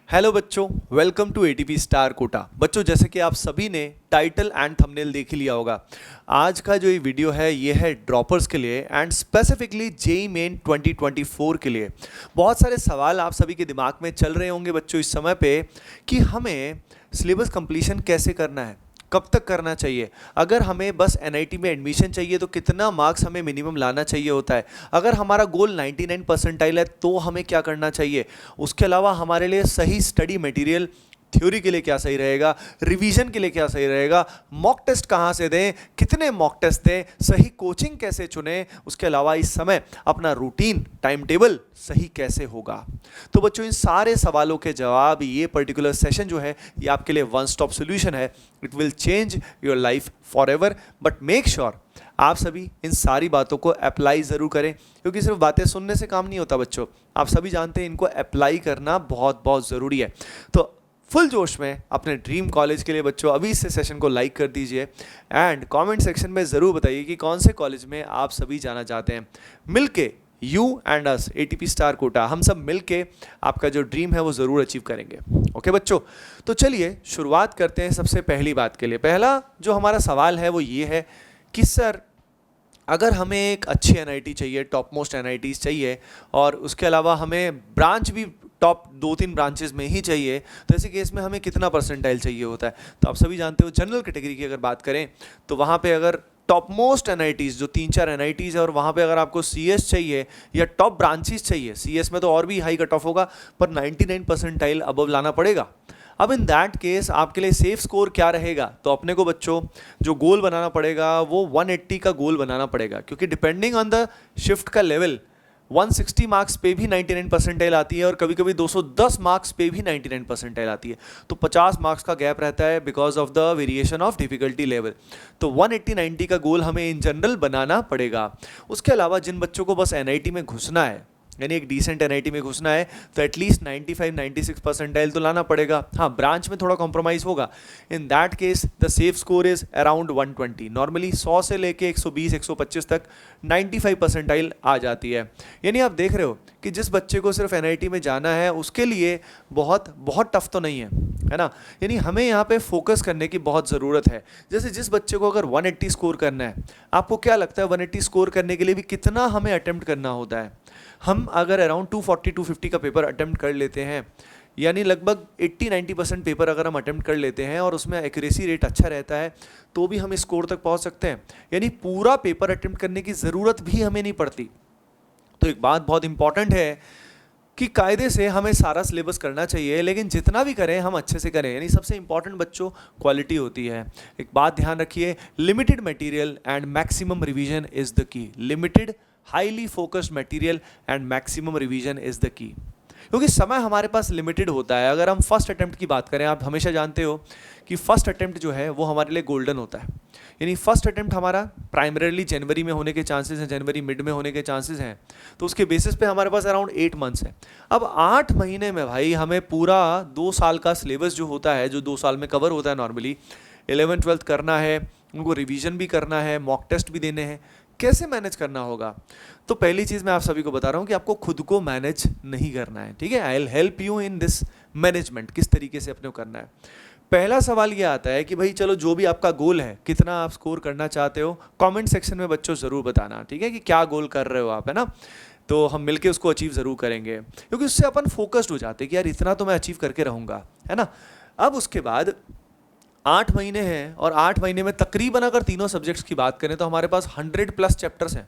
Hello बच्चों, welcome to ATP Star Kota. बच्चों, जैसे कि आप सभी ने टाइटल एंड थंबनेल देख ही लिया होगा, आज का जो ये वीडियो है ये है ड्रॉपर्स के लिए एंड स्पेसिफिकली जेईई मेन 2024 के लिए। बहुत सारे सवाल आप सभी के दिमाग में चल रहे होंगे बच्चों इस समय पे कि हमें सिलेबस कंप्लीशन कैसे करना है, कब तक करना चाहिए। अगर हमें बस एनआईटी में एडमिशन चाहिए तो कितना मार्क्स हमें मिनिमम लाना चाहिए होता है। अगर हमारा गोल 99 परसेंटाइल है तो हमें क्या करना चाहिए। उसके अलावा हमारे लिए सही स्टडी मटेरियल, थ्योरी के लिए क्या सही रहेगा, रिवीजन के लिए क्या सही रहेगा, मॉक टेस्ट कहाँ से दें, कितने मॉक टेस्ट दें, सही कोचिंग कैसे चुनें, उसके अलावा इस समय अपना रूटीन टाइम टेबल सही कैसे होगा। तो बच्चों, इन सारे सवालों के जवाब ये पर्टिकुलर सेशन जो है ये आपके लिए वन स्टॉप सोल्यूशन है। It will change your life for ever. But make sure आप सभी इन सारी बातों को अप्लाई ज़रूर करें, क्योंकि सिर्फ बातें सुनने से काम नहीं होता बच्चों। आप सभी जानते हैं इनको अप्लाई करना बहुत बहुत ज़रूरी है। तो फुल जोश में अपने ड्रीम कॉलेज के लिए बच्चों अभी इस सेशन को लाइक कर दीजिए एंड कमेंट सेक्शन में ज़रूर बताइए कि कौन से कॉलेज में आप सभी जाना चाहते हैं। मिलके you and us ATP Star Kota, हम सब मिलके आपका जो ड्रीम है वो ज़रूर अचीव करेंगे। ओके बच्चों, तो चलिए शुरुआत करते हैं सबसे पहली बात के लिए। पहला जो हमारा सवाल है वो ये है कि सर, अगर हमें एक अच्छी एनआईटी चाहिए, टॉप मोस्ट एनआईटीज़ चाहिए, और उसके अलावा हमें ब्रांच भी टॉप 2-3 ब्रांचेस में ही चाहिए, तो ऐसे केस में हमें कितना परसेंटाइल चाहिए होता है। तो आप सभी जानते हो जनरल कैटेगरी की अगर बात करें तो वहाँ पे अगर टॉप मोस्ट एनआईटीज़ जो 3-4 एनआईटीज़ है और वहाँ पे अगर आपको सीएस चाहिए या टॉप ब्रांचेस चाहिए, सीएस में तो और भी हाई कट ऑफ होगा, पर 99 परसेंटाइल अबव लाना पड़ेगा। अब इन दैट केस आपके लिए सेफ स्कोर क्या रहेगा, तो अपने को बच्चों जो गोल बनाना पड़ेगा वो 180 का गोल बनाना पड़ेगा, क्योंकि डिपेंडिंग ऑन द शिफ्ट का लेवल 160 मार्क्स पे भी 99 परसेंटाइल आती है और कभी कभी 210 मार्क्स पे भी 99 परसेंटाइल आती है। तो 50 मार्क्स का गैप रहता है because of the variation of difficulty level. तो 180-90 का गोल हमें इन जनरल बनाना पड़ेगा। उसके अलावा जिन बच्चों को बस एनआईटी में घुसना है, यानी एक डिसेंट एनआईटी में घुसना है, तो एटलीस्ट 95-96 परसेंटाइल तो लाना पड़ेगा। हाँ, ब्रांच में थोड़ा कॉम्प्रोमाइज़ होगा। In that case the safe score is around 120। Normally 100 से लेके 120-125 तक 95 परसेंटाइल आ जाती है। यानी आप देख रहे हो कि जिस बच्चे को सिर्फ एनआईटी में जाना है उसके लिए बहुत बहुत टफ तो नहीं है ना। यानी हमें यहाँ पे फोकस करने की बहुत ज़रूरत है। जैसे जिस बच्चे को अगर 180 स्कोर करना है, आपको क्या लगता है 180 स्कोर करने के लिए भी कितना हमें अटेम्प्ट करना होता है। हम अगर अराउंड 240-250 का पेपर अटेम्प्ट कर लेते हैं, यानी लगभग 80-90% पेपर अगर हम अटेम्प्ट कर लेते हैं और उसमें एक्यूरेसी रेट अच्छा रहता है, तो भी हम इस स्कोर तक पहुंच सकते हैं। यानी पूरा पेपर अटेम्प्ट करने की ज़रूरत भी हमें नहीं पड़ती। तो एक बात बहुत इंपॉर्टेंट है कि कायदे से हमें सारा सिलेबस करना चाहिए, लेकिन जितना भी करें हम अच्छे से करें। यानी सबसे इंपॉर्टेंट बच्चों क्वालिटी होती है। एक बात ध्यान रखिए, limited material and maximum revision is the key. Limited highly focused material and maximum revision is the key, क्योंकि समय हमारे पास लिमिटेड होता है। अगर हम फर्स्ट अटेम्प्ट की बात करें, आप हमेशा जानते हो कि फर्स्ट अटेम्प्ट जो है वो हमारे लिए गोल्डन होता है। यानी फर्स्ट अटेम्प्ट हमारा प्राइमरीली जनवरी में होने के चांसेस हैं, जनवरी मिड में होने के चांसेस हैं, तो उसके बेसिस पे हमारे पास अराउंड 8 मंथ्स है। अब 8 महीने में भाई हमें पूरा 2 साल का सिलेबस जो होता है, जो 2 साल में कवर होता है नॉर्मली, 11th-12th करना है, उनको रिवीजन भी करना है, मॉक टेस्ट भी देने हैं, कैसे मैनेज करना होगा। तो पहली चीज़ मैं आप सभी को बता रहा हूँ कि आपको खुद को मैनेज नहीं करना है, ठीक है। I will help you in this management, किस तरीके से अपने को करना है। पहला सवाल ये आता है कि भाई चलो, जो भी आपका गोल है, कितना आप स्कोर करना चाहते हो, कमेंट सेक्शन में बच्चों ज़रूर बताना, ठीक है, कि क्या गोल कर रहे हो आप, है ना। तो हम मिलके उसको अचीव ज़रूर करेंगे, क्योंकि उससे अपन फोकस्ड हो जाते हैं कि यार इतना तो मैं अचीव करके रहूँगा, है ना। अब उसके बाद 8 महीने हैं और 8 महीने में तकरीबन अगर तीनों सब्जेक्ट्स की बात करें तो हमारे पास 100+ चैप्टर्स हैं।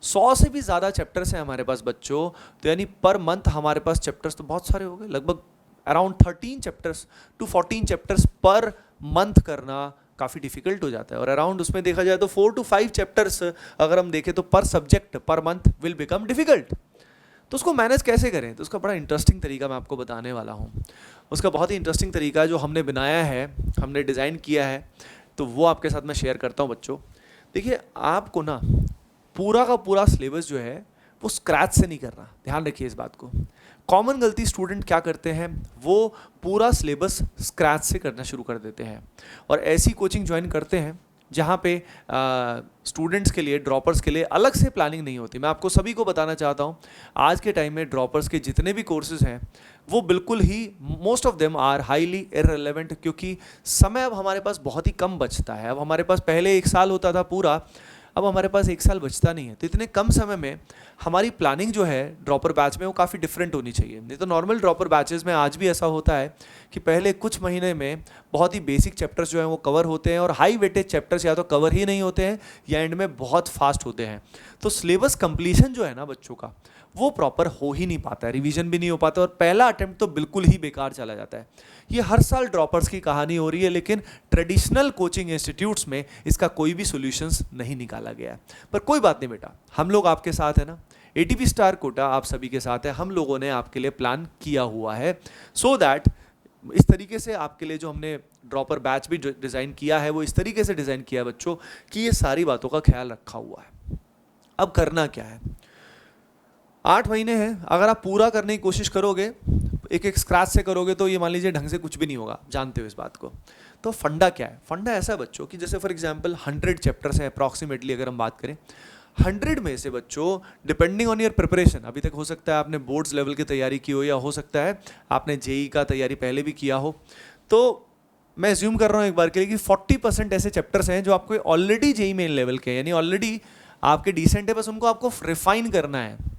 100 से भी ज़्यादा चैप्टर्स हैं हमारे पास बच्चों। तो यानी पर मंथ हमारे पास चैप्टर्स तो बहुत सारे हो गए, लगभग around 13 chapters to 14 chapters per month करना काफ़ी डिफिकल्ट हो जाता है। और अराउंड उसमें देखा जाए तो 4 to 5 चैप्टर्स अगर हम देखें तो पर subject per month will become difficult. तो उसको मैनेज कैसे करें, तो उसका बड़ा इंटरेस्टिंग तरीका मैं आपको बताने वाला हूँ। उसका बहुत ही इंटरेस्टिंग तरीका जो हमने बनाया है, हमने डिज़ाइन किया है, तो वो आपके साथ मैं शेयर करता हूँ बच्चों। देखिए, आपको ना पूरा का पूरा सिलेबस जो है वो स्क्रैच से नहीं करना, ध्यान रखिए इस बात को। कॉमन गलती स्टूडेंट क्या करते हैं, वो पूरा सिलेबस स्क्रैच से करना शुरू कर देते हैं और ऐसी कोचिंग ज्वाइन करते हैं जहाँ पे स्टूडेंट्स के लिए, ड्रॉपर्स के लिए अलग से प्लानिंग नहीं होती। मैं आपको सभी को बताना चाहता हूँ, आज के टाइम में ड्रॉपर्स के जितने भी कोर्सेज हैं वो बिल्कुल ही, most of them are highly irrelevant, क्योंकि समय अब हमारे पास बहुत ही कम बचता है। अब हमारे पास पहले 1 साल होता था पूरा, अब हमारे पास 1 साल बचता नहीं है। तो इतने कम समय में हमारी प्लानिंग जो है ड्रॉपर बैच में वो काफ़ी डिफरेंट होनी चाहिए। नहीं तो नॉर्मल ड्रॉपर बैचेस में आज भी ऐसा होता है कि पहले कुछ महीने में बहुत ही बेसिक चैप्टर्स जो हैं वो कवर होते हैं, और हाई वेटेज चैप्टर्स या तो कवर ही नहीं होते हैं या एंड में बहुत फास्ट होते हैं। तो सिलेबस कंप्लीशन जो है ना बच्चों का, वो प्रॉपर हो ही नहीं पाता है, रिवीजन भी नहीं हो पाता, और पहला अटेम्प्ट तो बिल्कुल ही बेकार चला जाता है। ये हर साल ड्रॉपर्स की कहानी हो रही है, लेकिन ट्रेडिशनल कोचिंग इंस्टीट्यूट्स में इसका कोई भी सॉल्यूशंस नहीं निकाला गया है। पर कोई बात नहीं बेटा, हम लोग आपके साथ है ना, एटीपी स्टार कोटा आप सभी के साथ है। हम लोगों ने आपके लिए प्लान किया हुआ है, सो दैट इस तरीके से आपके लिए जो हमने ड्रॉपर बैच भी डिज़ाइन किया है वो इस तरीके से डिज़ाइन किया है बच्चों कि ये सारी बातों का ख्याल रखा हुआ है। अब करना क्या है, 8 महीने हैं, अगर आप पूरा करने की कोशिश करोगे, एक एक स्क्रैच से करोगे, तो ये मान लीजिए ढंग से कुछ भी नहीं होगा, जानते हो इस बात को। तो फंडा क्या है, फंडा ऐसा है बच्चों कि जैसे फॉर एग्जांपल 100 चैप्टर्स हैं अप्रॉक्सीमेटली, अगर हम बात करें 100 में से बच्चों, डिपेंडिंग ऑन योर प्रिपरेशन, अभी तक हो सकता है आपने बोर्ड्स लेवल की तैयारी की हो, या हो सकता है आपने जेई का तैयारी पहले भी किया हो, तो मैं एज्यूम कर रहा हूँ एक बार के लिए कि 40% ऐसे चैप्टर्स हैं जो आपको ऑलरेडी जेई मेन लेवल के, यानी ऑलरेडी आपके डिसेंट है, बस उनको आपको रिफाइन करना है।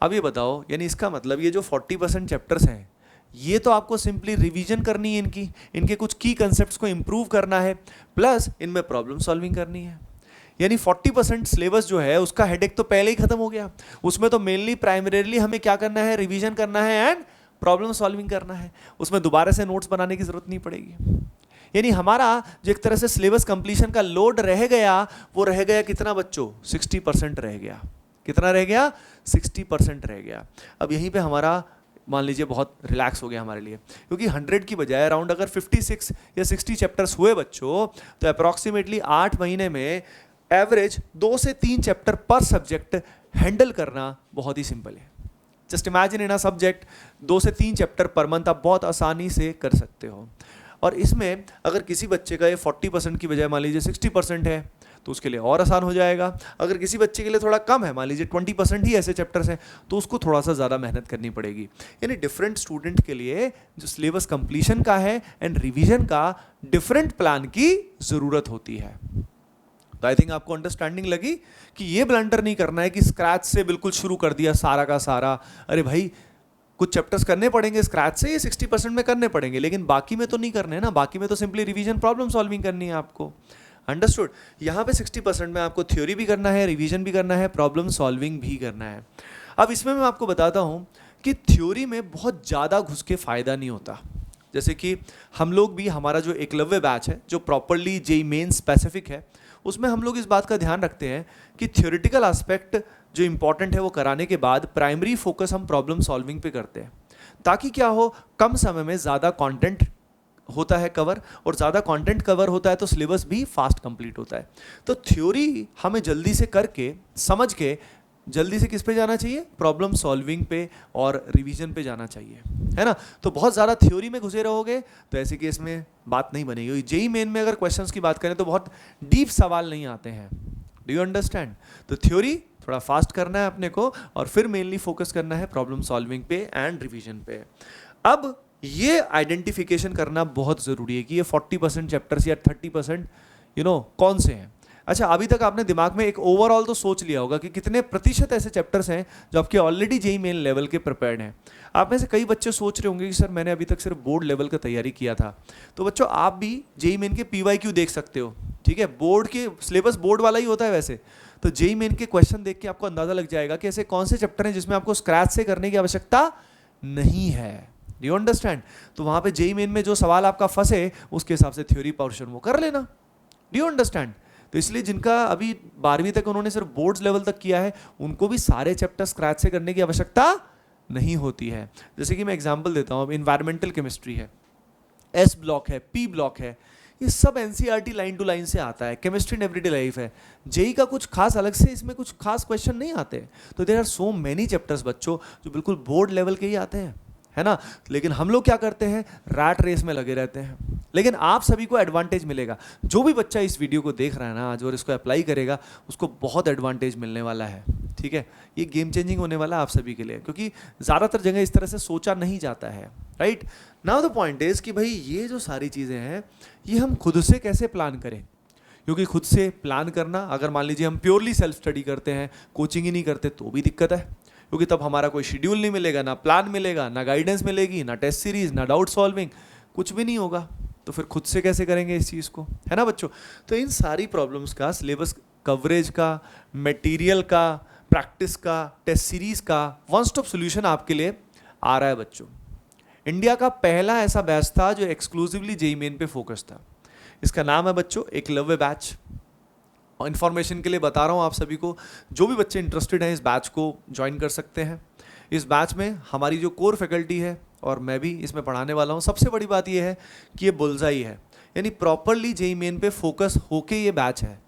अब ये बताओ, यानी इसका मतलब ये जो 40% चैप्टर्स हैं, ये तो आपको सिंपली रिवीजन करनी है, इनके कुछ की कंसेप्ट्स को इम्प्रूव करना है, प्लस इनमें प्रॉब्लम सॉल्विंग करनी है। यानी 40% सिलेबस जो है उसका हेडेक तो पहले ही खत्म हो गया। उसमें तो मेनली प्राइमरीली हमें क्या करना है, रिवीजन करना है एंड प्रॉब्लम सॉल्विंग करना है। उसमें दोबारा से नोट्स बनाने की जरूरत नहीं पड़ेगी। यानी हमारा जो एक तरह से सिलेबस कंप्लीशन का लोड रह गया, वो रह गया कितना बच्चों, 60% रह गया। कितना रह गया, 60% रह गया। अब यहीं पे हमारा मान लीजिए बहुत रिलैक्स हो गया हमारे लिए, क्योंकि 100 की बजाय अराउंड अगर 56 या 60 चैप्टर्स हुए बच्चों, तो अप्रॉक्सीमेटली 8 महीने में एवरेज 2 से 3 चैप्टर पर सब्जेक्ट हैंडल करना बहुत ही सिंपल है। Just imagine in a subject 2 से 3 चैप्टर पर मंथ आप बहुत आसानी से कर सकते हो। और इसमें अगर किसी बच्चे का ये 40% की बजाय मान लीजिए 60% है, तो उसके लिए और आसान हो जाएगा। अगर किसी बच्चे के लिए थोड़ा कम है, मान लीजिए 20% ही ऐसे चैप्टर्स हैं, तो उसको थोड़ा सा ज़्यादा मेहनत करनी पड़ेगी। यानी डिफरेंट स्टूडेंट के लिए जो सिलेबस कंप्लीशन का है एंड रिवीजन का डिफरेंट प्लान की ज़रूरत होती है। तो आई थिंक आपको अंडरस्टैंडिंग लगी कि ये ब्लंडर नहीं करना है कि स्क्रैच से बिल्कुल शुरू कर दिया सारा का सारा। अरे भाई, कुछ चैप्टर्स करने पड़ेंगे स्क्रैच से, ये 60% में करने पड़ेंगे, लेकिन बाकी में तो नहीं करने हैं ना। बाकी में तो सिंपली रिवीजन, प्रॉब्लम सॉल्विंग करनी है आपको। अंडरस्टूड। यहाँ पे 60% में आपको थ्योरी भी करना है, रिवीजन भी करना है, प्रॉब्लम सॉल्विंग भी करना है। अब इसमें मैं आपको बताता हूँ कि थ्योरी में बहुत ज़्यादा घुस के फ़ायदा नहीं होता। जैसे कि हम लोग भी, हमारा जो एकलव्य बैच है जो प्रॉपरली जेई मेन स्पेसिफिक है, उसमें हम लोग इस बात का ध्यान रखते हैं कि थ्योरेटिकल एस्पेक्ट जो इंपॉर्टेंट है वो कराने के बाद प्राइमरी फोकस हम प्रॉब्लम सॉल्विंग पे करते हैं, ताकि क्या हो, कम समय में ज़्यादा कंटेंट होता है कवर, और ज़्यादा कंटेंट कवर होता है तो सिलेबस भी फास्ट कंप्लीट होता है। तो थ्योरी हमें जल्दी से करके, समझ के, जल्दी से किस पे जाना चाहिए, प्रॉब्लम सॉल्विंग पे और रिवीजन पे जाना चाहिए, है ना। तो बहुत ज़्यादा थ्योरी में घुसे रहोगे तो ऐसे केस में बात नहीं बनेगी। जेई मेन में अगर क्वेश्चंस की बात करें तो बहुत डीप सवाल नहीं आते हैं। Do you understand. तो थ्योरी थोड़ा फास्ट करना है अपने को, और फिर मेनली फोकस करना है प्रॉब्लम सॉल्विंग पे एंड रिवीजन पे। अब ये आइडेंटिफिकेशन करना बहुत ज़रूरी है कि ये 40% चैप्टर्स या 30% कौन से हैं। अच्छा, अभी तक आपने दिमाग में एक ओवरऑल तो सोच लिया होगा कि कितने प्रतिशत ऐसे चैप्टर्स हैं जो आपके ऑलरेडी जेई मेन लेवल के प्रिपेयर्ड हैं। आप में से कई बच्चे सोच रहे होंगे कि सर मैंने अभी तक सिर्फ बोर्ड लेवल का तैयारी किया था। तो बच्चों, आप भी जेई मेन के PYQ देख सकते हो, ठीक है। बोर्ड के सिलेबस बोर्ड वाला ही होता है वैसे, तो जेई मेन के क्वेश्चन देख के आपको अंदाजा लग जाएगा कि ऐसे कौन से चैप्टर हैं जिसमें आपको स्क्रैच से करने की आवश्यकता नहीं है। Do you understand. तो वहाँ पे जेई मेन में जो सवाल आपका फंसे, उसके हिसाब से थ्योरी पोर्शन वो कर लेना। Do you understand. तो इसलिए जिनका अभी 12वीं तक उन्होंने सिर्फ बोर्ड्स लेवल तक किया है, उनको भी सारे चैप्टर स्क्रैच से करने की आवश्यकता नहीं होती है। जैसे कि मैं एग्जांपल देता हूँ, अब इन्वायरमेंटल केमिस्ट्री है, S ब्लॉक है, P ब्लॉक है, ये सब NCERT लाइन टू लाइन से आता है। केमिस्ट्री इन एवरीडे लाइफ है। जेई का कुछ खास अलग से इसमें कुछ खास क्वेश्चन नहीं आते। तो there are so many chapters बच्चों जो बिल्कुल बोर्ड लेवल के ही आते हैं, है ना। लेकिन हम लोग क्या करते हैं, रैट रेस में लगे रहते हैं। लेकिन आप सभी को एडवांटेज मिलेगा। जो भी बच्चा इस वीडियो को देख रहा है ना आज और इसको अप्लाई करेगा उसको बहुत एडवांटेज मिलने वाला है, ठीक है। ये गेम चेंजिंग होने वाला है आप सभी के लिए, क्योंकि ज़्यादातर जगह इस तरह से सोचा नहीं जाता है, right. Now the point is कि भाई ये जो सारी चीज़ें हैं ये हम खुद से कैसे प्लान करें, क्योंकि खुद से प्लान करना, अगर मान लीजिए हम प्योरली सेल्फ स्टडी करते हैं, कोचिंग ही नहीं करते तो भी दिक्कत है, क्योंकि तब हमारा कोई शेड्यूल नहीं मिलेगा, ना प्लान मिलेगा, ना गाइडेंस मिलेगी, ना टेस्ट सीरीज, ना डाउट सॉल्विंग, कुछ भी नहीं होगा। तो फिर खुद से कैसे करेंगे इस चीज़ को, है ना बच्चों। तो इन सारी प्रॉब्लम्स का, सिलेबस कवरेज का, मटेरियल का, प्रैक्टिस का, टेस्ट सीरीज का वन स्टॉप सोल्यूशन आपके लिए आ रहा है बच्चों। इंडिया का पहला ऐसा बैच था जो एक्सक्लूसिवली जेईई मेन पे फोकस था। इसका नाम है बच्चों एकलव्य बैच। और इन्फॉर्मेशन के लिए बता रहा हूँ आप सभी को, जो भी बच्चे इंटरेस्टेड हैं इस बैच को ज्वाइन कर सकते हैं। इस बैच में हमारी जो कोर फैकल्टी है और मैं भी इसमें पढ़ाने वाला हूँ। सबसे बड़ी बात यह है कि ये बुलजाई है, यानी प्रॉपरली जेईई मेन पे फोकस होके ये बैच है,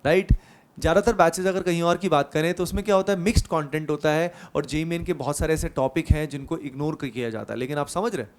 राइट। ज़्यादातर बैचेज अगर कहीं और की बात करें तो उसमें क्या होता है, मिक्स्ड कंटेंट होता है और जेईई मेन के बहुत सारे ऐसे टॉपिक हैं जिनको इग्नोर किया जाता है। लेकिन आप समझ रहे हैं,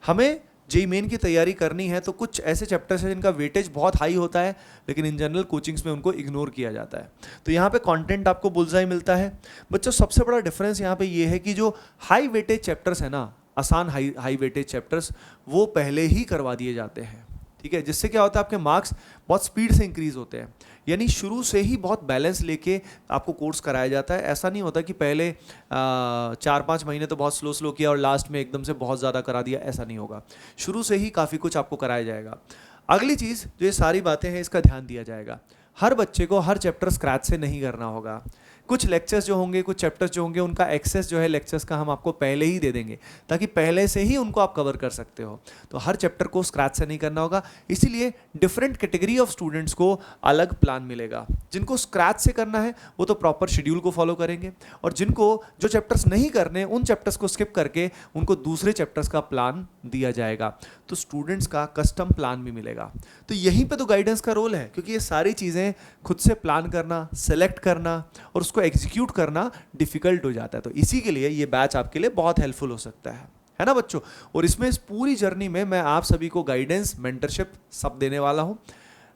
हमें जेईई मेन की तैयारी करनी है तो कुछ ऐसे चैप्टर्स हैं जिनका वेटेज बहुत हाई होता है, लेकिन इन जनरल कोचिंग्स में उनको इग्नोर किया जाता है। तो यहाँ पे कंटेंट आपको बुलजाई मिलता है बच्चों। सबसे बड़ा डिफरेंस यहाँ पे ये है कि जो हाई वेटेज चैप्टर्स है ना, आसान हाई वेटेज चैप्टर्स, वो पहले ही करवा दिए जाते हैं, ठीक है। जिससे क्या होता है, आपके मार्क्स बहुत स्पीड से इंक्रीज होते हैं। यानी शुरू से ही बहुत बैलेंस लेके आपको कोर्स कराया जाता है। ऐसा नहीं होता कि पहले 4-5 महीने तो बहुत स्लो किया और लास्ट में एकदम से बहुत ज़्यादा करा दिया, ऐसा नहीं होगा। शुरू से ही काफ़ी कुछ आपको कराया जाएगा। अगली चीज़ जो ये सारी बातें हैं इसका ध्यान दिया जाएगा। हर बच्चे को हर चैप्टर स्क्रैच से नहीं करना होगा। कुछ लेक्चर्स जो होंगे, कुछ चैप्टर्स जो होंगे, उनका एक्सेस जो है लेक्चर्स का हम आपको पहले ही दे देंगे, ताकि पहले से ही उनको आप कवर कर सकते हो। तो हर चैप्टर को स्क्रैच से नहीं करना होगा, इसीलिए डिफरेंट कैटेगरी ऑफ स्टूडेंट्स को अलग प्लान मिलेगा। जिनको स्क्रैच से करना है वो तो प्रॉपर शेड्यूल को फॉलो करेंगे, और जिनको जो चैप्टर्स नहीं करने उन चैप्टर्स को स्किप करके उनको दूसरे चैप्टर्स का प्लान दिया जाएगा। तो स्टूडेंट्स का कस्टम प्लान भी मिलेगा। तो यहीं पे तो गाइडेंस का रोल है, क्योंकि ये सारी चीज़ें खुद से प्लान करना, सेलेक्ट करना और उसको एग्जीक्यूट करना डिफिकल्ट हो जाता है। तो इसी के लिए ये बैच आपके लिए बहुत हेल्पफुल हो सकता है ना बच्चों। और इसमें इस पूरी जर्नी में मैं आप सभी को गाइडेंस, मेंटरशिप सब देने वाला हूँ।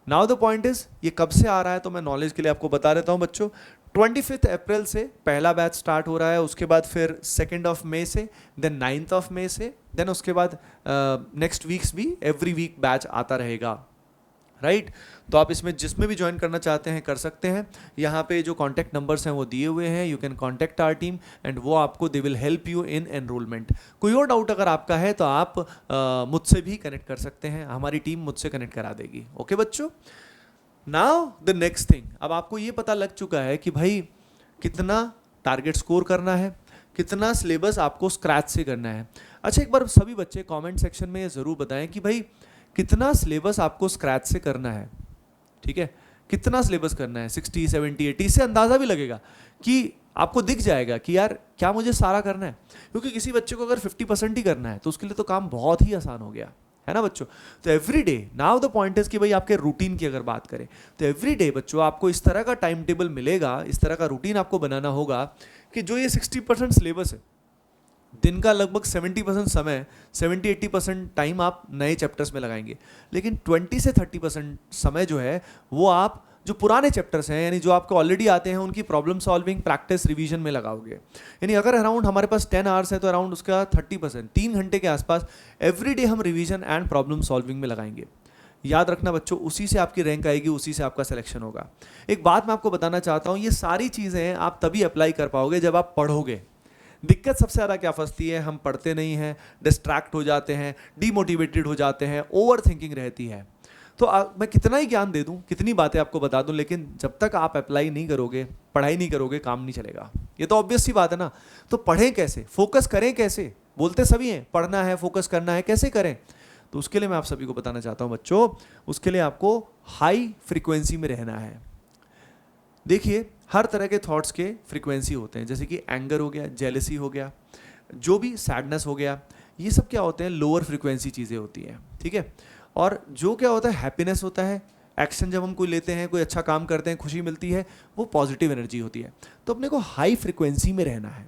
नाउ द पॉइंट इज, ये कब से आ रहा है तो मैं नॉलेज के लिए आपको बता देता हूँ बच्चों। 25 अप्रैल से पहला बैच स्टार्ट हो रहा है, उसके बाद फिर 2 मई से, देन 9 मई से, देन उसके बाद नेक्स्ट वीक्स भी एवरी वीक बैच आता रहेगा, राइट। तो आप इसमें जिसमें भी ज्वाइन करना चाहते हैं कर सकते हैं। यहाँ पे जो कॉन्टैक्ट नंबर्स हैं वो दिए हुए हैं, you can contact our team and वो आपको they will help you in enrolment. कोई और डाउट अगर आपका है तो आप मुझसे भी कनेक्ट कर सकते हैं, हमारी टीम मुझसे कनेक्ट करा देगी। ओके बच्चों, नाउ द नेक्स्ट थिंग, अब आपको ये पता लग चुका है कि भाई कितना टारगेट स्कोर करना है, कितना सिलेबस आपको स्क्रैच से करना है। अच्छा, एक बार सभी बच्चे कमेंट सेक्शन में ये ज़रूर बताएं कि भाई कितना सिलेबस आपको स्क्रैच से करना है, ठीक है। कितना सिलेबस करना है, 60, 70, 80, इससे अंदाज़ा भी लगेगा कि आपको दिख जाएगा कि यार क्या मुझे सारा करना है। क्योंकि किसी बच्चे को अगर 50% ही करना है तो उसके लिए तो काम बहुत ही आसान हो गया, है ना बच्चों। तो every day, now the point is कि भाई आपके रूटीन की अगर बात करें तो एवरी डे बच्चों आपको इस तरह का टाइम टेबल मिलेगा, इस तरह का रूटीन आपको बनाना होगा कि जो ये 60% सिलेबस है, दिन का लगभग 70% समय, 70-80% टाइम आप नए चैप्टर्स में लगाएंगे, लेकिन 20 से 30% समय जो है वो आप जो पुराने चैप्टर्स हैं, यानी जो आपको ऑलरेडी आते हैं, उनकी प्रॉब्लम सॉल्विंग, प्रैक्टिस, रिवीजन में लगाओगे। यानी अगर अराउंड हमारे पास 10 आवर्स है तो अराउंड उसका 30%, 3 घंटे के आसपास एवरी डे हम रिवीजन एंड प्रॉब्लम सॉल्विंग में लगाएंगे। याद रखना बच्चों, उसी से आपकी रैंक आएगी, उसी से आपका सिलेक्शन होगा। एक बात मैं आपको बताना चाहता हूँ, ये सारी चीज़ें आप तभी अप्लाई कर पाओगे जब आप पढ़ोगे। दिक्कत सबसे ज़्यादा क्या फंसती है, हम पढ़ते नहीं हैं, डिस्ट्रैक्ट हो जाते हैं, डीमोटिवेटेड हो जाते हैं, ओवर थिंकिंग रहती है। तो मैं कितना ही ज्ञान दे दूं, कितनी बातें आपको बता दूं, लेकिन जब तक आप अप्लाई नहीं करोगे, पढ़ाई नहीं करोगे, काम नहीं चलेगा। ये तो ऑब्वियस सी बात है ना। तो पढ़ें कैसे, फोकस करें कैसे, बोलते सभी हैं पढ़ना है, फोकस करना है, कैसे करें। तो उसके लिए मैं आप सभी को बताना चाहता हूं बच्चों, उसके लिए आपको हाई फ्रीक्वेंसी में रहना है। देखिए, हर तरह के थॉट्स के फ्रीक्वेंसी होते हैं, जैसे कि एंगर हो गया, जेलसी हो गया, जो भी सैडनेस हो गया, ये सब क्या होते हैं, लोअर फ्रीक्वेंसी चीज़ें होती हैं, ठीक है। और जो क्या होता है, हैप्पीनेस होता है, एक्शन जब हम कोई लेते हैं, कोई अच्छा काम करते हैं, खुशी मिलती है, वो पॉजिटिव एनर्जी होती है। तो अपने को हाई फ्रीक्वेंसी में रहना है।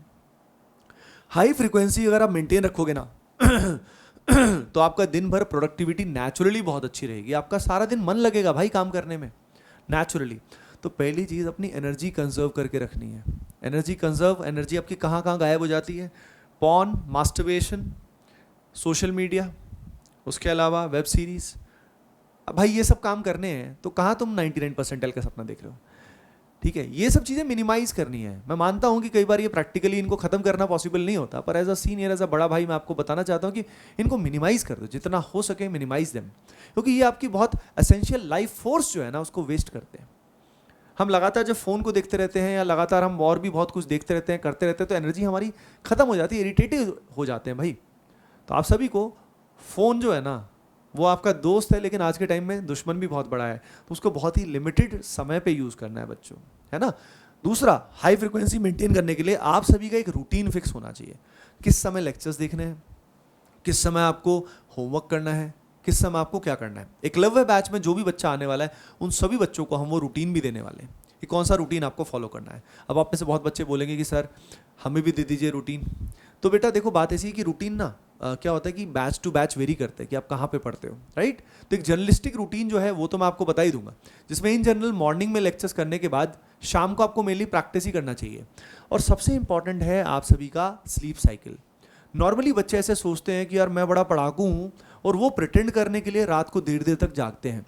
हाई फ्रीक्वेंसी अगर आप मेंटेन रखोगे ना तो आपका दिन भर प्रोडक्टिविटी नेचुरली बहुत अच्छी रहेगी, आपका सारा दिन मन लगेगा भाई काम करने में नेचुरली। तो पहली चीज़ अपनी एनर्जी कंजर्व करके रखनी है। एनर्जी कंजर्व, एनर्जी आपकी कहाँ कहाँ गायब हो जाती है? पॉर्न, मास्टरबेशन, सोशल मीडिया, उसके अलावा वेब सीरीज। अब भाई ये सब काम करने हैं तो कहाँ तुम 99 परसेंटाइल का सपना देख रहे हो? ठीक है, ये सब चीज़ें मिनिमाइज करनी है। मैं मानता हूँ कि कई बार ये प्रैक्टिकली इनको खत्म करना पॉसिबल नहीं होता, पर as a senior, as a बड़ा भाई मैं आपको बताना चाहता हूँ कि इनको मिनिमाइज कर दो, जितना हो सके मिनिमाइज देम, क्योंकि ये आपकी बहुत एसेंशियल लाइफ फोर्स जो है ना उसको वेस्ट करते हैं। हम लगातार जब फ़ोन को देखते रहते हैं या लगातार हम और भी बहुत कुछ देखते रहते हैं, करते रहते हैं, तो एनर्जी हमारी खत्म हो जाती है, इरिटेटिव हो जाते हैं भाई। तो आप सभी को फ़ोन जो है ना वो आपका दोस्त है, लेकिन आज के टाइम में दुश्मन भी बहुत बड़ा है, तो उसको बहुत ही लिमिटेड समय पे यूज़ करना है बच्चों, है ना। दूसरा, हाई फ्रिक्वेंसी मेंटेन करने के लिए आप सभी का एक रूटीन फिक्स होना चाहिए। किस समय लेक्चर्स देखने हैं, किस समय आपको होमवर्क करना है, किस समय आपको क्या करना है। एकलव्य बैच में जो भी बच्चा आने वाला है उन सभी बच्चों को हम वो रूटीन भी देने वाले हैं कि कौन सा रूटीन आपको फॉलो करना है। अब आप में से बहुत बच्चे बोलेंगे कि सर हमें भी दे दीजिए रूटीन। तो बेटा देखो, बात ऐसी है कि रूटीन ना क्या होता है कि बैच टू बैच वेरी करते हैं कि आप कहाँ पे पढ़ते हो, राइट। तो एक जर्नलिस्टिक रूटीन जो है वो तो मैं आपको बता ही दूंगा, जिसमें इन जनरल मॉर्निंग में लेक्चर्स करने के बाद शाम को आपको मेनली प्रैक्टिस ही करना चाहिए। और सबसे इंपॉर्टेंट है आप सभी का स्लीप साइकिल। नॉर्मली बच्चे ऐसे सोचते हैं कि यार मैं बड़ा पढ़ाकू हूँ, और वो प्रिटेंड करने के लिए रात को देर देर तक जागते हैं।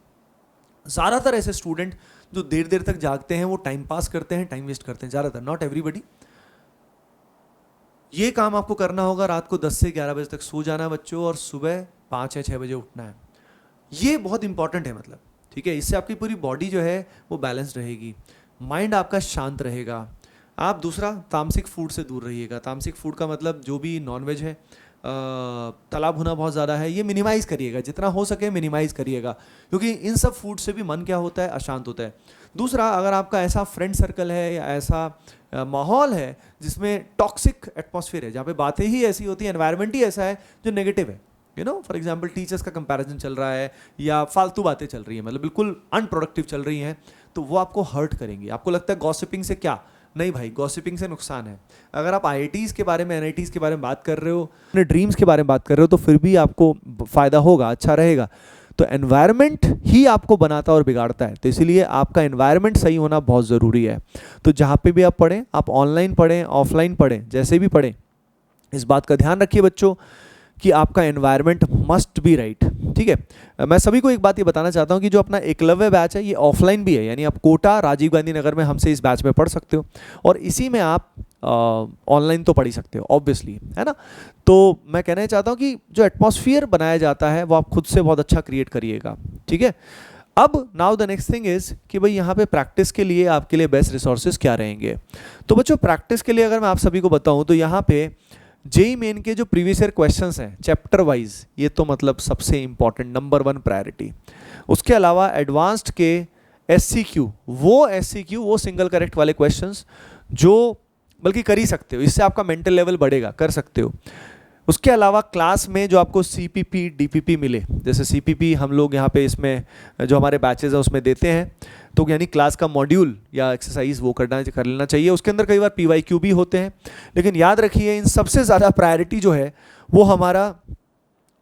ज़्यादातर ऐसे स्टूडेंट जो देर देर तक जागते हैं वो टाइम पास करते हैं, टाइम वेस्ट करते हैं, ज़्यादातर, नॉट एवरीबडी। ये काम आपको करना होगा, रात को 10 से 11 बजे तक सो जाना है बच्चों, और सुबह 5 या 6 बजे उठना है। ये बहुत इंपॉर्टेंट है, मतलब ठीक है। इससे आपकी पूरी बॉडी जो है वो बैलेंस रहेगी, माइंड आपका शांत रहेगा। आप दूसरा, तामसिक फूड से दूर रहिएगा। तामसिक फूड का मतलब जो भी नॉनवेज है, तला भुना बहुत ज़्यादा है, ये मिनिमाइज़ करिएगा, जितना हो सके मिनिमाइज़ करिएगा, क्योंकि इन सब फूड से भी मन क्या होता है, अशांत होता है। दूसरा, अगर आपका ऐसा फ्रेंड सर्कल है या ऐसा माहौल है जिसमें टॉक्सिक एटमॉस्फेयर है, जहाँ पे बातें ही ऐसी होती हैं, एनवायरनमेंट ही ऐसा है जो नेगेटिव है, you know, for example teachers का कंपैरिजन चल रहा है या फालतू बातें चल रही हैं, मतलब बिल्कुल अनप्रोडक्टिव चल रही हैं, तो वो आपको हर्ट करेंगी। आपको लगता है गॉसिपिंग से क्या, नहीं भाई, गॉसिपिंग से नुकसान है। अगर आप आईआईटीज़ के बारे में, एनआईटीज़ के बारे में बात कर रहे हो, अपने ड्रीम्स के बारे में बात कर रहे हो, तो फिर भी आपको फ़ायदा होगा, अच्छा रहेगा। तो एनवायरनमेंट ही आपको बनाता और बिगाड़ता है, तो इसीलिए आपका एनवायरनमेंट सही होना बहुत ज़रूरी है। तो जहाँ पे भी आप पढ़ें, आप ऑनलाइन पढ़ें, ऑफलाइन पढ़ें, जैसे भी पढ़ें, इस बात का ध्यान रखिए बच्चों कि आपका एनवायरनमेंट मस्ट बी राइट, ठीक है। मैं सभी को एक बात ये बताना चाहता हूँ कि जो अपना एकलव्य बैच है ये ऑफलाइन भी है, यानी आप कोटा, राजीव गांधी नगर में हमसे इस बैच में पढ़ सकते हो, और इसी में आप ऑनलाइन तो पढ़ ही सकते हो ऑब्वियसली, है ना। तो मैं कहना चाहता हूँ कि जो एटमॉस्फेयर बनाया जाता है वो आप खुद से बहुत अच्छा क्रिएट करिएगा, ठीक है। अब now the next thing is कि भाई यहाँ पे प्रैक्टिस के लिए आपके लिए बेस्ट रिसोर्सेज क्या रहेंगे। तो बच्चों, प्रैक्टिस के लिए अगर मैं आप सभी को बताऊँ तो यहाँ पे जेई मेन के जो प्रीवियस ईयर क्वेश्चंस हैं चैप्टर वाइज, ये तो मतलब सबसे इंपॉर्टेंट, नंबर 1 प्रायोरिटी। उसके अलावा एडवांस्ड के एससीक्यू, वो सिंगल करेक्ट वाले क्वेश्चंस जो बल्कि कर ही सकते हो, इससे आपका मेंटल लेवल बढ़ेगा, कर सकते हो। उसके अलावा क्लास में जो आपको सीपीपी, डीपीपी मिले, जैसे सीपीपी हम लोग यहाँ पे इसमें जो हमारे बैचेज है उसमें देते हैं, तो यानी क्लास का मॉड्यूल या एक्सरसाइज वो कर लेना चाहिए। उसके अंदर कई बार पीवाईक्यू भी होते हैं, लेकिन याद रखिए इन सबसे ज़्यादा प्रायोरिटी जो है वो हमारा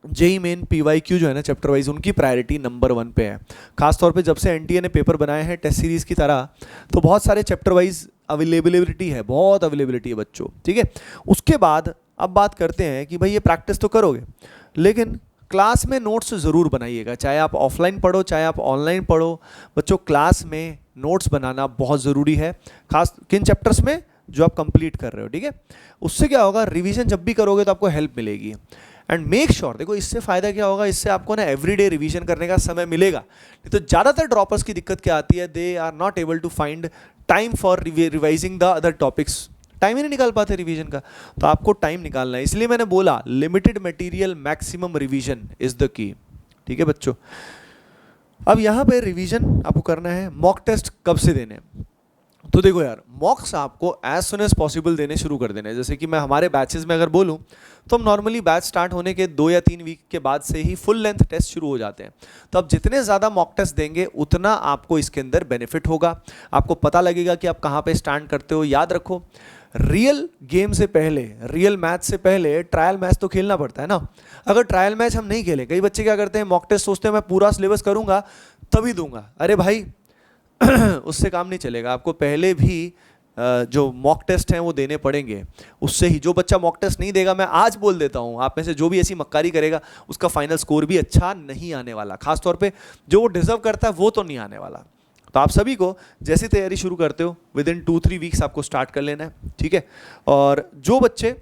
जेई मेन पीवाईक्यू जो है ना चैप्टर वाइज, उनकी प्रायोरिटी नंबर 1 पे है। खासतौर पे जब से एनटीए ने पेपर बनाए हैं टेस्ट सीरीज़ की तरह, तो बहुत सारे चैप्टर वाइज अवेलेबिलिटी है, बहुत अवेलेबिलिटी है बच्चों, ठीक है। उसके बाद अब बात करते हैं कि भाई ये प्रैक्टिस तो करोगे, लेकिन क्लास में नोट्स ज़रूर बनाइएगा, चाहे आप ऑफलाइन पढ़ो चाहे आप ऑनलाइन पढ़ो। बच्चों, क्लास में नोट्स बनाना बहुत ज़रूरी है, खास किन चैप्टर्स में जो आप कंप्लीट कर रहे हो, ठीक है। उससे क्या होगा, रिवीजन जब भी करोगे तो आपको हेल्प मिलेगी। एंड मेक श्योर, देखो इससे फ़ायदा क्या होगा, इससे आपको ना एवरीडे रिवीजन करने का समय मिलेगा। नहीं तो ज़्यादातर ड्रॉपर्स की दिक्कत क्या आती है, they are not able to find time for revising the other topics, time ही नहीं निकाल पाते रिवीजन का। तो आपको टाइम निकालना है, इसलिए मैंने बोला limited material maximum revision is the की, ठीक है बच्चों। अब यहाँ पे रिवीजन आपको करना है। मॉक टेस्ट कब से देने हैं, तो देखो यार, मॉक्स आपको एज सुन एज पॉसिबल देने शुरू कर देने हैं। जैसे कि मैं हमारे बैचेस में अगर बोलूँ तो हम नॉर्मली बैच स्टार्ट होने के 2 या 3 वीक के बाद से ही फुल लेंथ टेस्ट शुरू हो जाते हैं। तो आप जितने ज़्यादा मॉक टेस्ट देंगे उतना आपको इसके अंदर बेनिफिट होगा, आपको पता लगेगा कि आप कहाँ पे स्टैंड करते हो। याद रखो, रियल गेम से पहले, रियल मैथ से पहले ट्रायल मैच तो खेलना पड़ता है ना। अगर ट्रायल मैच हम नहीं खेलें, कई बच्चे क्या करते हैं, मॉक टेस्ट सोचते हैं मैं पूरा सिलेबस करूंगा तभी दूंगा। अरे भाई उससे काम नहीं चलेगा, आपको पहले भी जो मॉक टेस्ट हैं वो देने पड़ेंगे। उससे ही जो बच्चा मॉक टेस्ट नहीं देगा, मैं आज बोल देता हूँ, आप में से जो भी ऐसी मक्कारी करेगा उसका फाइनल स्कोर भी अच्छा नहीं आने वाला, खासतौर पे जो वो डिजर्व करता है वो तो नहीं आने वाला। तो आप सभी को जैसी तैयारी शुरू करते हो विद इन 2-3 वीक्स आपको स्टार्ट कर लेना है, ठीक है। और जो बच्चे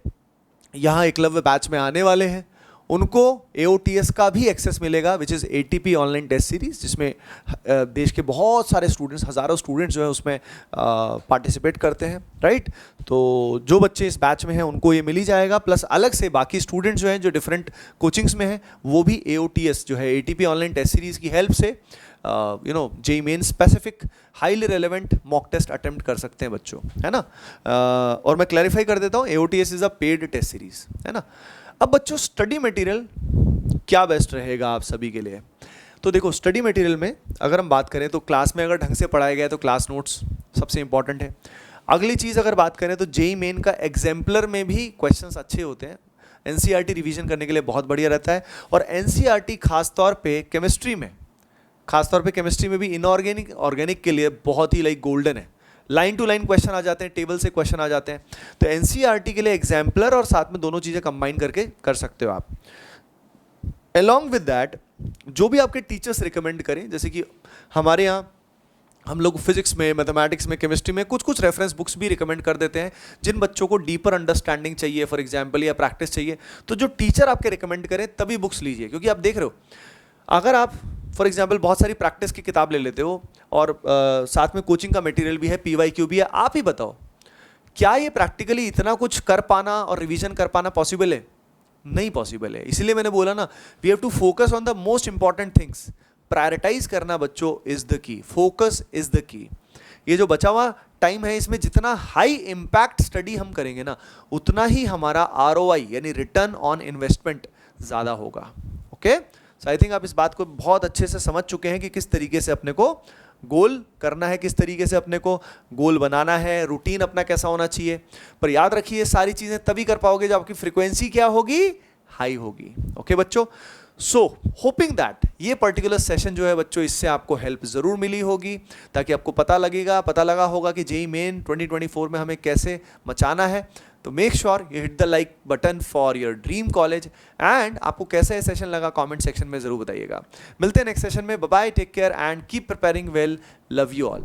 यहाँ एकलव्य बैच में आने वाले हैं उनको AOTS का भी एक्सेस मिलेगा, which is ATP online test series, जिसमें देश के बहुत सारे स्टूडेंट्स, हज़ारों स्टूडेंट्स जो है उसमें पार्टिसिपेट करते हैं, राइट। तो जो बच्चे इस बैच में हैं उनको ये मिल ही जाएगा, प्लस अलग से बाकी स्टूडेंट्स जो हैं जो डिफरेंट कोचिंग्स में हैं वो भी AOTS जो है ATP ऑनलाइन टेस्ट सीरीज़ की हेल्प से JEE main specific highly relevant mock test attempt कर सकते हैं बच्चों, है ना। और मैं क्लैरिफाई कर देता हूँ, AOTS is a paid test series, है ना। अब बच्चों स्टडी मटेरियल क्या बेस्ट रहेगा आप सभी के लिए। तो देखो स्टडी मटेरियल में अगर हम बात करें तो क्लास में अगर ढंग से पढ़ाया गया है तो क्लास नोट्स सबसे इंपॉर्टेंट है। अगली चीज़ अगर बात करें तो JEE मेन का एग्जाम्पलर में भी क्वेश्चंस अच्छे होते हैं, NCERT रिवीजन करने के लिए बहुत बढ़िया रहता है। और NCERT खासतौर पे केमिस्ट्री में, खासतौर पे केमिस्ट्री में भी इनऑर्गेनिक ऑर्गेनिक के लिए बहुत ही लाइक गोल्डन है। लाइन टू लाइन क्वेश्चन आ जाते हैं, टेबल से क्वेश्चन आ जाते हैं। तो NCERT के लिए एग्जाम्पलर और साथ में दोनों चीज़ें कंबाइन करके कर सकते हो आप। अलॉन्ग विद दैट जो भी आपके टीचर्स रिकमेंड करें, जैसे कि हमारे यहाँ हम लोग फिजिक्स में, मैथमेटिक्स में, केमिस्ट्री में कुछ कुछ रेफरेंस बुक्स भी रिकमेंड कर देते हैं जिन बच्चों को डीपर अंडरस्टैंडिंग चाहिए, फॉर एग्जाम्पल, या प्रैक्टिस चाहिए। तो जो टीचर आपके रिकमेंड करें तभी बुक्स लीजिए, क्योंकि आप देख रहे हो अगर आप फॉर एग्जाम्पल बहुत सारी प्रैक्टिस की किताब ले लेते हो और साथ में कोचिंग का मटेरियल भी है, PYQ भी है, आप ही बताओ क्या ये प्रैक्टिकली इतना कुछ कर पाना और रिवीजन कर पाना पॉसिबल है? नहीं पॉसिबल है। इसीलिए मैंने बोला ना, we have to focus on the most important things. Prioritise करना बच्चों is the key, focus is the key. ये जो बचा हुआ टाइम है इसमें जितना हाई इम्पैक्ट स्टडी हम करेंगे ना, उतना ही हमारा ROI यानी रिटर्न ऑन इन्वेस्टमेंट ज़्यादा होगा। ओके, सो आई थिंक आप इस बात को बहुत अच्छे से समझ चुके हैं कि किस तरीके से अपने को गोल करना है, किस तरीके से अपने को गोल बनाना है, रूटीन अपना कैसा होना चाहिए। पर याद रखिए सारी चीज़ें तभी कर पाओगे जब आपकी फ्रीक्वेंसी क्या होगी, हाई होगी। ओके बच्चों, सो होपिंग दैट ये पर्टिकुलर सेशन जो है बच्चों इससे आपको हेल्प ज़रूर मिली होगी, ताकि आपको पता लगा होगा कि JEE मेन 2024 में हमें कैसे मचाना है। तो make sure you hit the like button for your dream college. And आपको कैसा ये सेशन लगा कमेंट सेक्शन में ज़रूर बताइएगा। मिलते हैं नेक्स्ट सेशन में, bye bye, take care and keep preparing well, love you all.